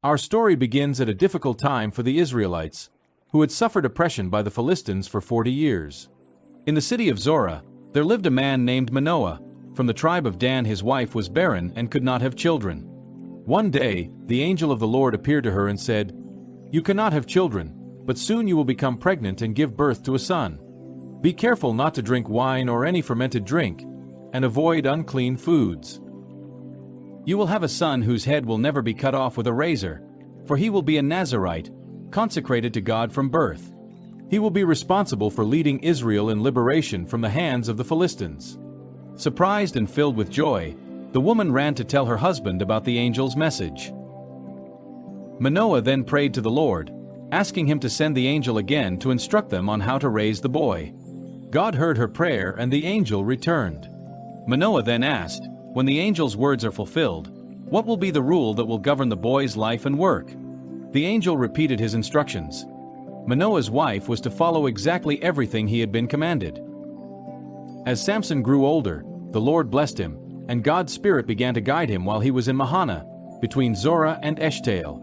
Our story begins at a difficult time for the Israelites, who had suffered oppression by the Philistines for 40 years. In the city of Zorah, there lived a man named Manoah. From the tribe of Dan. His wife was barren and could not have children. One day, the angel of the Lord appeared to her and said, "You cannot have children, but soon you will become pregnant and give birth to a son. Be careful not to drink wine or any fermented drink, and avoid unclean foods. You will have a son whose head will never be cut off with a razor, for he will be a Nazirite, consecrated to God from birth. He will be responsible for leading Israel in liberation from the hands of the Philistines." Surprised and filled with joy, the woman ran to tell her husband about the angel's message. Manoah then prayed to the Lord, asking him to send the angel again to instruct them on how to raise the boy. God heard her prayer and the angel returned. Manoah then asked, "When the angel's words are fulfilled, what will be the rule that will govern the boy's life and work?" The angel repeated his instructions. Manoah's wife was to follow exactly everything he had been commanded. As Samson grew older, the Lord blessed him, and God's Spirit began to guide him while he was in Mahana, between Zorah and Eshtaol.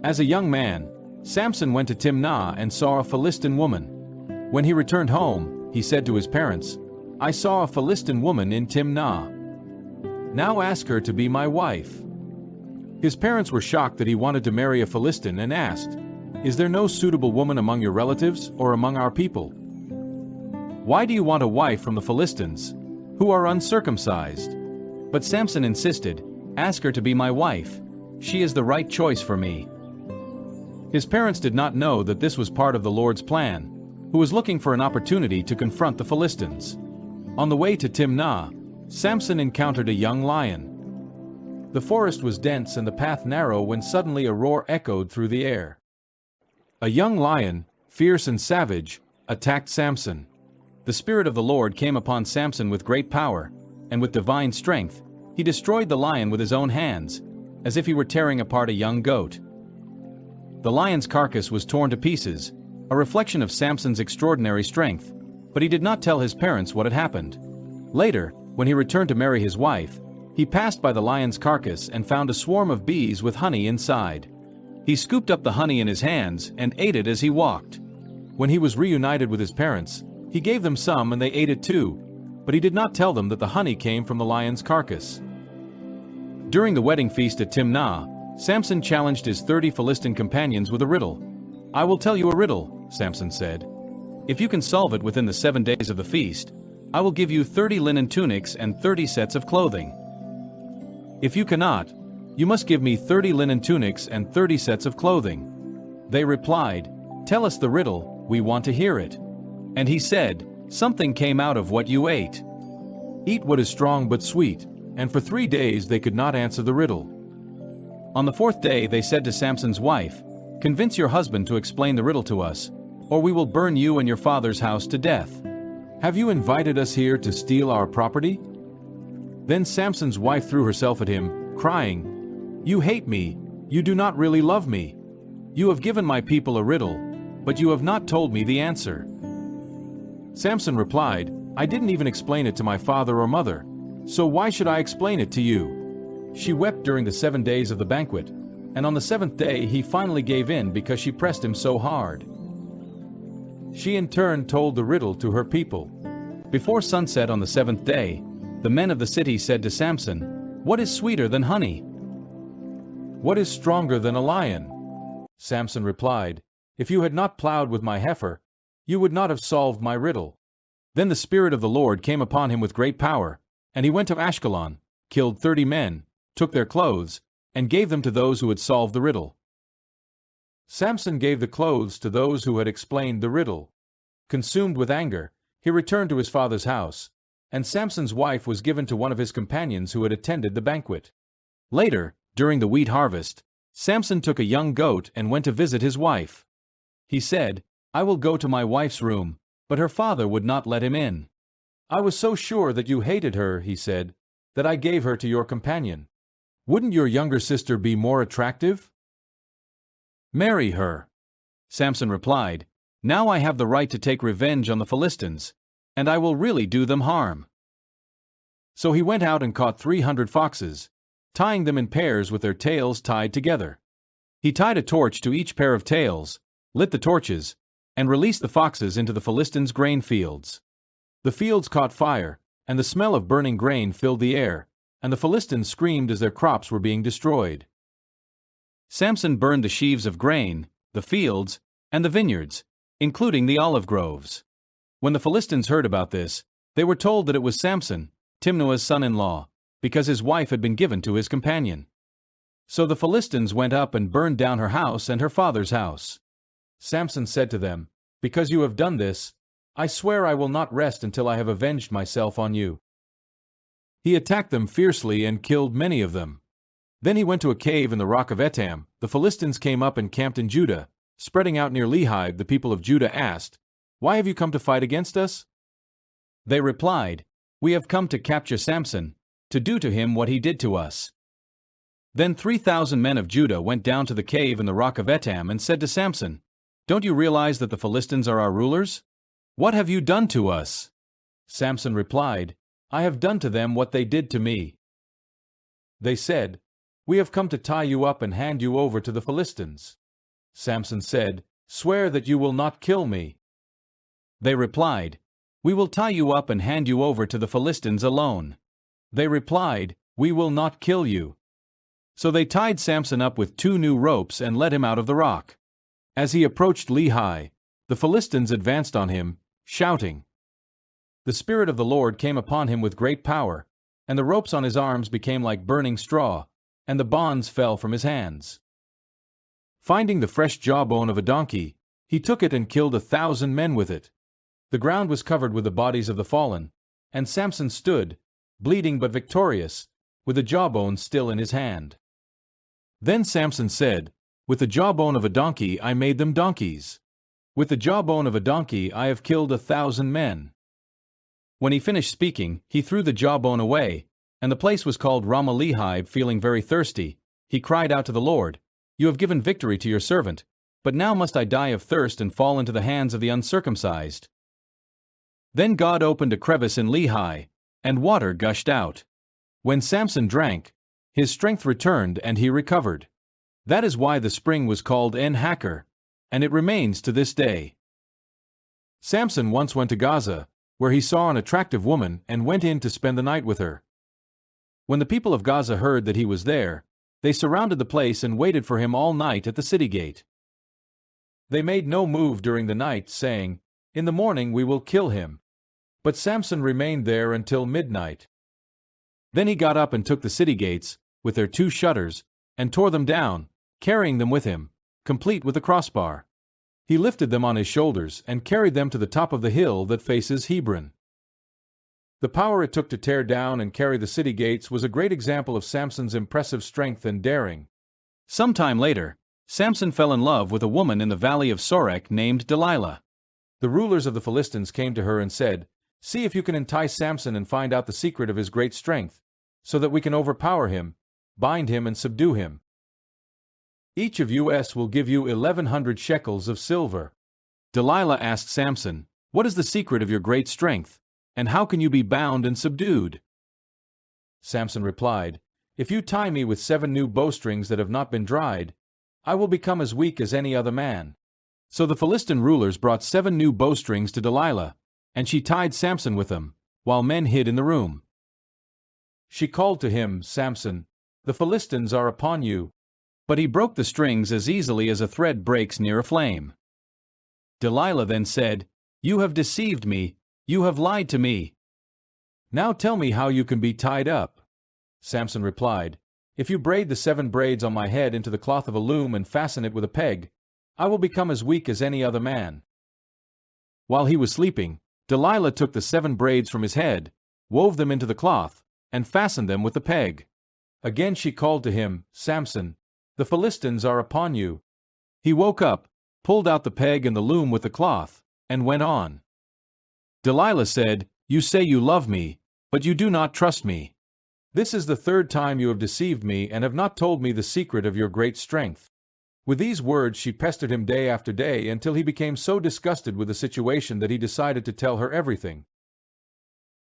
As a young man, Samson went to Timnah and saw a Philistine woman. When he returned home, he said to his parents, "I saw a Philistine woman in Timnah. Now ask her to be my wife." His parents were shocked that he wanted to marry a Philistine and asked, "Is there no suitable woman among your relatives or among our people? Why do you want a wife from the Philistines, who are uncircumcised?" But Samson insisted, "Ask her to be my wife. She is the right choice for me." His parents did not know that this was part of the Lord's plan, who was looking for an opportunity to confront the Philistines. On the way to Timnah, Samson encountered a young lion. The forest was dense and the path narrow when suddenly a roar echoed through the air. A young lion, fierce and savage, attacked Samson. The Spirit of the Lord came upon Samson with great power, and with divine strength, he destroyed the lion with his own hands, as if he were tearing apart a young goat. The lion's carcass was torn to pieces, a reflection of Samson's extraordinary strength, but he did not tell his parents what had happened. Later, when he returned to marry his wife, he passed by the lion's carcass and found a swarm of bees with honey inside. He scooped up the honey in his hands and ate it as he walked. When he was reunited with his parents, he gave them some and they ate it too, but he did not tell them that the honey came from the lion's carcass. During the wedding feast at Timnah, Samson challenged his 30 Philistine companions with a riddle. "I will tell you a riddle," Samson said. "If you can solve it within the 7 days of the feast, I will give you 30 linen tunics and 30 sets of clothing. If you cannot, you must give me 30 linen tunics and 30 sets of clothing." They replied, "Tell us the riddle, we want to hear it." And he said, "Something came out of what you ate. Eat what is strong but sweet," and for 3 days they could not answer the riddle. On the 4th day they said to Samson's wife, "Convince your husband to explain the riddle to us, or we will burn you and your father's house to death. Have you invited us here to steal our property?" Then Samson's wife threw herself at him, crying, "You hate me, you do not really love me. You have given my people a riddle, but you have not told me the answer." Samson replied, "I didn't even explain it to my father or mother, so why should I explain it to you?" She wept during the 7 days of the banquet, and on the 7th day he finally gave in because she pressed him so hard. She in turn told the riddle to her people. Before sunset on the 7th day, the men of the city said to Samson, "What is sweeter than honey? What is stronger than a lion?" Samson replied, "If you had not plowed with my heifer, you would not have solved my riddle." Then the Spirit of the Lord came upon him with great power, and he went to Ashkelon, killed 30 men, took their clothes, and gave them to those who had solved the riddle. Samson gave the clothes to those who had explained the riddle. Consumed with anger, he returned to his father's house, and Samson's wife was given to one of his companions who had attended the banquet. Later, during the wheat harvest, Samson took a young goat and went to visit his wife. He said, "I will go to my wife's room," but her father would not let him in. "I was so sure that you hated her," he said, "that I gave her to your companion. Wouldn't your younger sister be more attractive? Marry her." Samson replied, "Now I have the right to take revenge on the Philistines, and I will really do them harm." So he went out and caught 300 foxes, tying them in pairs with their tails tied together. He tied a torch to each pair of tails, lit the torches, and released the foxes into the Philistines' grain fields. The fields caught fire, and the smell of burning grain filled the air, and the Philistines screamed as their crops were being destroyed. Samson burned the sheaves of grain, the fields, and the vineyards, including the olive groves. When the Philistines heard about this, they were told that it was Samson, Timnah's son-in-law, because his wife had been given to his companion. So the Philistines went up and burned down her house and her father's house. Samson said to them, "Because you have done this, I swear I will not rest until I have avenged myself on you." He attacked them fiercely and killed many of them. Then he went to a cave in the rock of Etam. The Philistines came up and camped in Judah. Spreading out near Lehi, the people of Judah asked, "Why have you come to fight against us?" They replied, "We have come to capture Samson, to do to him what he did to us." Then 3,000 men of Judah went down to the cave in the rock of Etam and said to Samson, "Don't you realize that the Philistines are our rulers? What have you done to us?" Samson replied, "I have done to them what they did to me." They said, "We have come to tie you up and hand you over to the Philistines." Samson said, "Swear that you will not kill me." They replied, "We will tie you up and hand you over to the Philistines alone." They replied, "We will not kill you." So they tied Samson up with 2 new ropes and let him out of the rock. As he approached Lehi, the Philistines advanced on him, shouting. The Spirit of the Lord came upon him with great power, and the ropes on his arms became like burning straw, and the bonds fell from his hands. Finding the fresh jawbone of a donkey, he took it and killed 1,000 men with it. The ground was covered with the bodies of the fallen, and Samson stood, bleeding but victorious, with the jawbone still in his hand. Then Samson said, "With the jawbone of a donkey I made them donkeys. With the jawbone of a donkey I have killed 1,000 men." When he finished speaking, he threw the jawbone away, and the place was called Ramah-Lehi. Feeling very thirsty, he cried out to the Lord, "You have given victory to your servant, but now must I die of thirst and fall into the hands of the uncircumcised." Then God opened a crevice in Lehi, and water gushed out. When Samson drank, his strength returned and he recovered. That is why the spring was called En-Hakkore, and it remains to this day. Samson once went to Gaza, where he saw an attractive woman and went in to spend the night with her. When the people of Gaza heard that he was there, they surrounded the place and waited for him all night at the city gate. They made no move during the night, saying, "In the morning we will kill him." But Samson remained there until midnight. Then he got up and took the city gates, with their 2 shutters, and tore them down, carrying them with him, complete with a crossbar. He lifted them on his shoulders and carried them to the top of the hill that faces Hebron. The power it took to tear down and carry the city gates was a great example of Samson's impressive strength and daring. Some time later, Samson fell in love with a woman in the valley of Sorek named Delilah. The rulers of the Philistines came to her and said, "See if you can entice Samson and find out the secret of his great strength, so that we can overpower him, bind him and subdue him. Each of us will give you 1,100 shekels of silver." Delilah asked Samson, "What is the secret of your great strength, and how can you be bound and subdued?" Samson replied, "If you tie me with 7 new bowstrings that have not been dried, I will become as weak as any other man." So the Philistine rulers brought 7 new bowstrings to Delilah, and she tied Samson with them, while men hid in the room. She called to him, "Samson, the Philistines are upon you." But he broke the strings as easily as a thread breaks near a flame. Delilah then said, "You have deceived me, you have lied to me. Now tell me how you can be tied up." Samson replied, "If you braid the 7 braids on my head into the cloth of a loom and fasten it with a peg, I will become as weak as any other man." While he was sleeping, Delilah took the 7 braids from his head, wove them into the cloth, and fastened them with the peg. Again she called to him, "Samson, the Philistines are upon you." He woke up, pulled out the peg and the loom with the cloth, and went on. Delilah said, "You say you love me, but you do not trust me. This is the 3rd time you have deceived me and have not told me the secret of your great strength." With these words she pestered him day after day until he became so disgusted with the situation that he decided to tell her everything.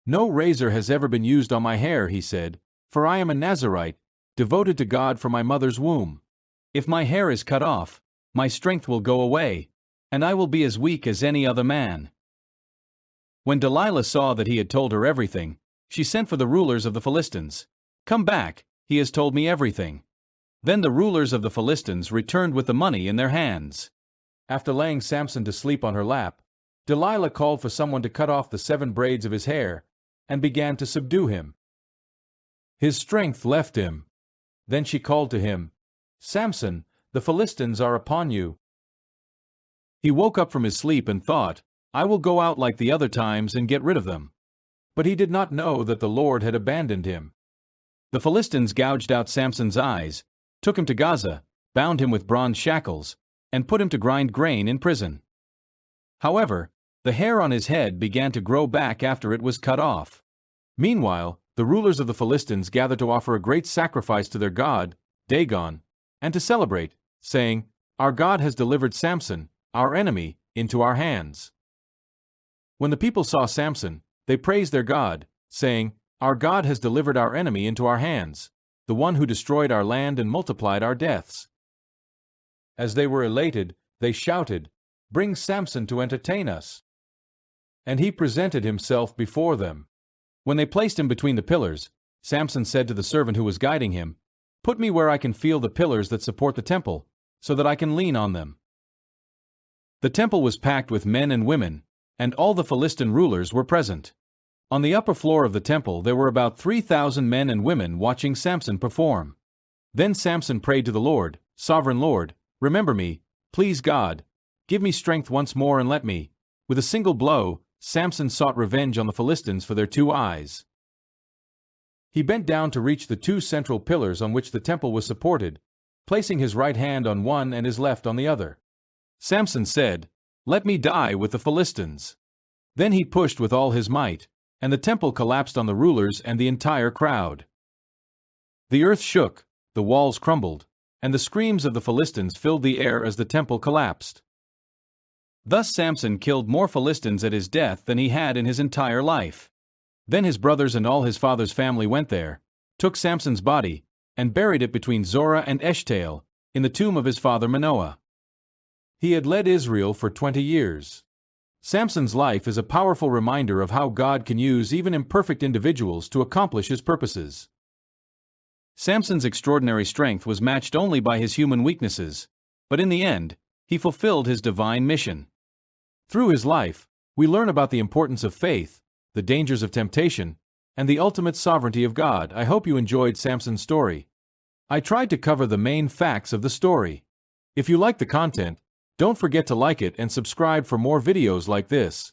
"No razor has ever been used on my hair," he said, "for I am a Nazirite, devoted to God from my mother's womb. If my hair is cut off, my strength will go away, and I will be as weak as any other man." When Delilah saw that he had told her everything, she sent for the rulers of the Philistines. "Come back, he has told me everything." Then the rulers of the Philistines returned with the money in their hands. After laying Samson to sleep on her lap, Delilah called for someone to cut off the 7 braids of his hair, and began to subdue him. His strength left him. Then she called to him, "Samson, the Philistines are upon you." He woke up from his sleep and thought, "I will go out like the other times and get rid of them." But he did not know that the Lord had abandoned him. The Philistines gouged out Samson's eyes, took him to Gaza, bound him with bronze shackles, and put him to grind grain in prison. However, the hair on his head began to grow back after it was cut off. Meanwhile, the rulers of the Philistines gathered to offer a great sacrifice to their god, Dagon, and to celebrate, saying, "Our God has delivered Samson, our enemy, into our hands." When the people saw Samson, they praised their God, saying, "Our God has delivered our enemy into our hands, the one who destroyed our land and multiplied our deaths." As they were elated, they shouted, "Bring Samson to entertain us." And he presented himself before them. When they placed him between the pillars, Samson said to the servant who was guiding him, "Put me where I can feel the pillars that support the temple, so that I can lean on them." The temple was packed with men and women, and all the Philistine rulers were present. On the upper floor of the temple there were about 3,000 men and women watching Samson perform. Then Samson prayed to the Lord, "Sovereign Lord, remember me, please God, give me strength once more and let me." With a single blow, Samson sought revenge on the Philistines for their 2 eyes. He bent down to reach the 2 central pillars on which the temple was supported, placing his right hand on one and his left on the other. Samson said, "Let me die with the Philistines." Then he pushed with all his might, and the temple collapsed on the rulers and the entire crowd. The earth shook, the walls crumbled, and the screams of the Philistines filled the air as the temple collapsed. Thus Samson killed more Philistines at his death than he had in his entire life. Then his brothers and all his father's family went there, took Samson's body, and buried it between Zorah and Eshtaol, in the tomb of his father Manoah. He had led Israel for 20 years. Samson's life is a powerful reminder of how God can use even imperfect individuals to accomplish his purposes. Samson's extraordinary strength was matched only by his human weaknesses, but in the end, he fulfilled his divine mission. Through his life, we learn about the importance of faith, the dangers of temptation, and the ultimate sovereignty of God. I hope you enjoyed Samson's story. I tried to cover the main facts of the story. If you like the content, don't forget to like it and subscribe for more videos like this.